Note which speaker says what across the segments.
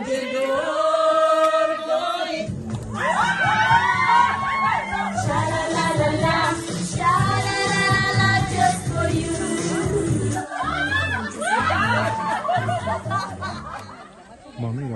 Speaker 1: मुझे डोर कोई sha-la-la-la, just for you.
Speaker 2: 머미가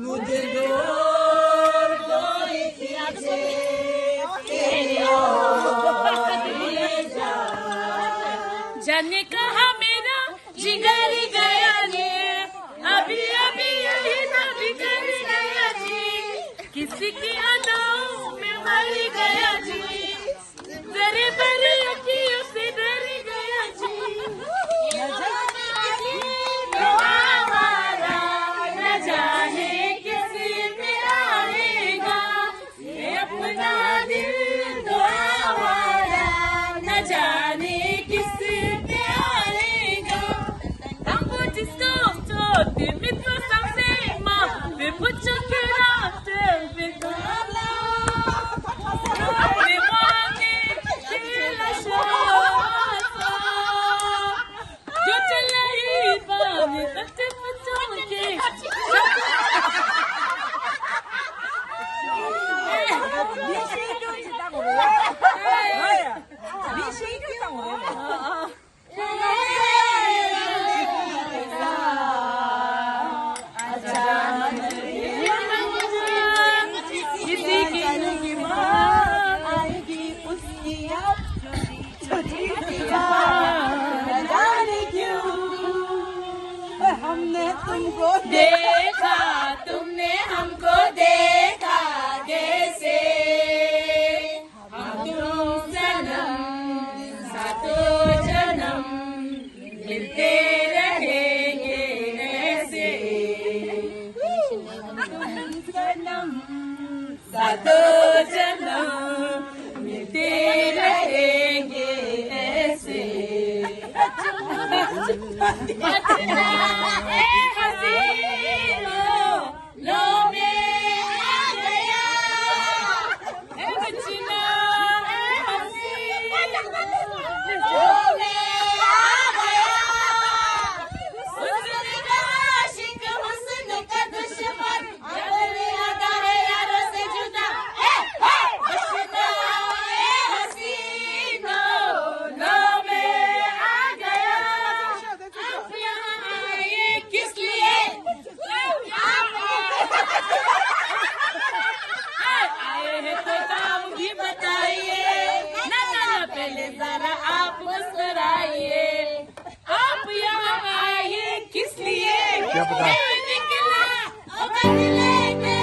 Speaker 1: मुझे डोर कोई खींचे तेरी ओर ले जा।
Speaker 3: जाने कहा मेरा जिगर गया ने अभी अभी यही तो बिगड़ गया जी, किसी की अदाओं में मर गया जी, जरे बरे अखियों से डर गया जी। आवारा न जाने किसी पे आएगा, ये अपना दिल तो आवारा न जाने किसी पे आएगा। Tango disco, the mitro samsema, we put your kid out there, we go we want it, till I show. You tell her, we got to put on the
Speaker 1: हमने तुमको
Speaker 3: देखा, तुमने हमको देखा, जैसे हम बचना ए हसीनो लो में आ गया ए बचना ए हसीनो लो में आ गया हुस्न का आशिक हुस्न का दुश्मन जब भी आता है यारों से जुदा बचना ए हसीनो लो में आ गया आप यहाँ आए किस लिए आए हैं तो काम भी बताइए ना पहले जरा आप मुस्कुराइए आप यहाँ आए किस लिए
Speaker 2: क्या पता?
Speaker 3: निकला लेके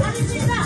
Speaker 1: Hadi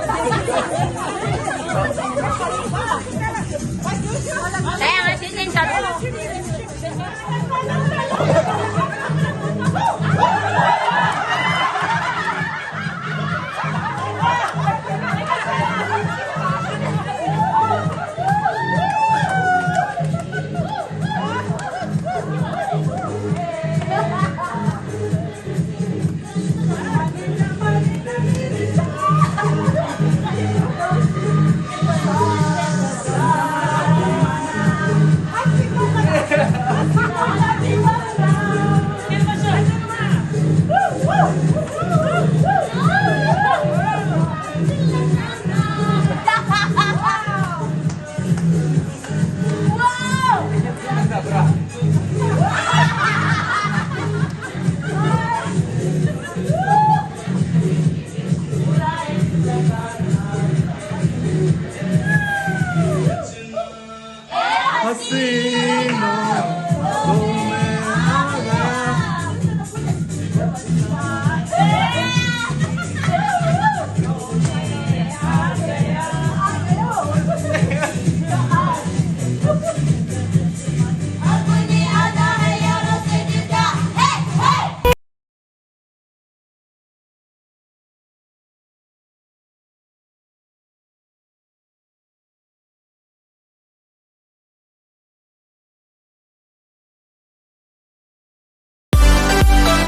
Speaker 3: Hadi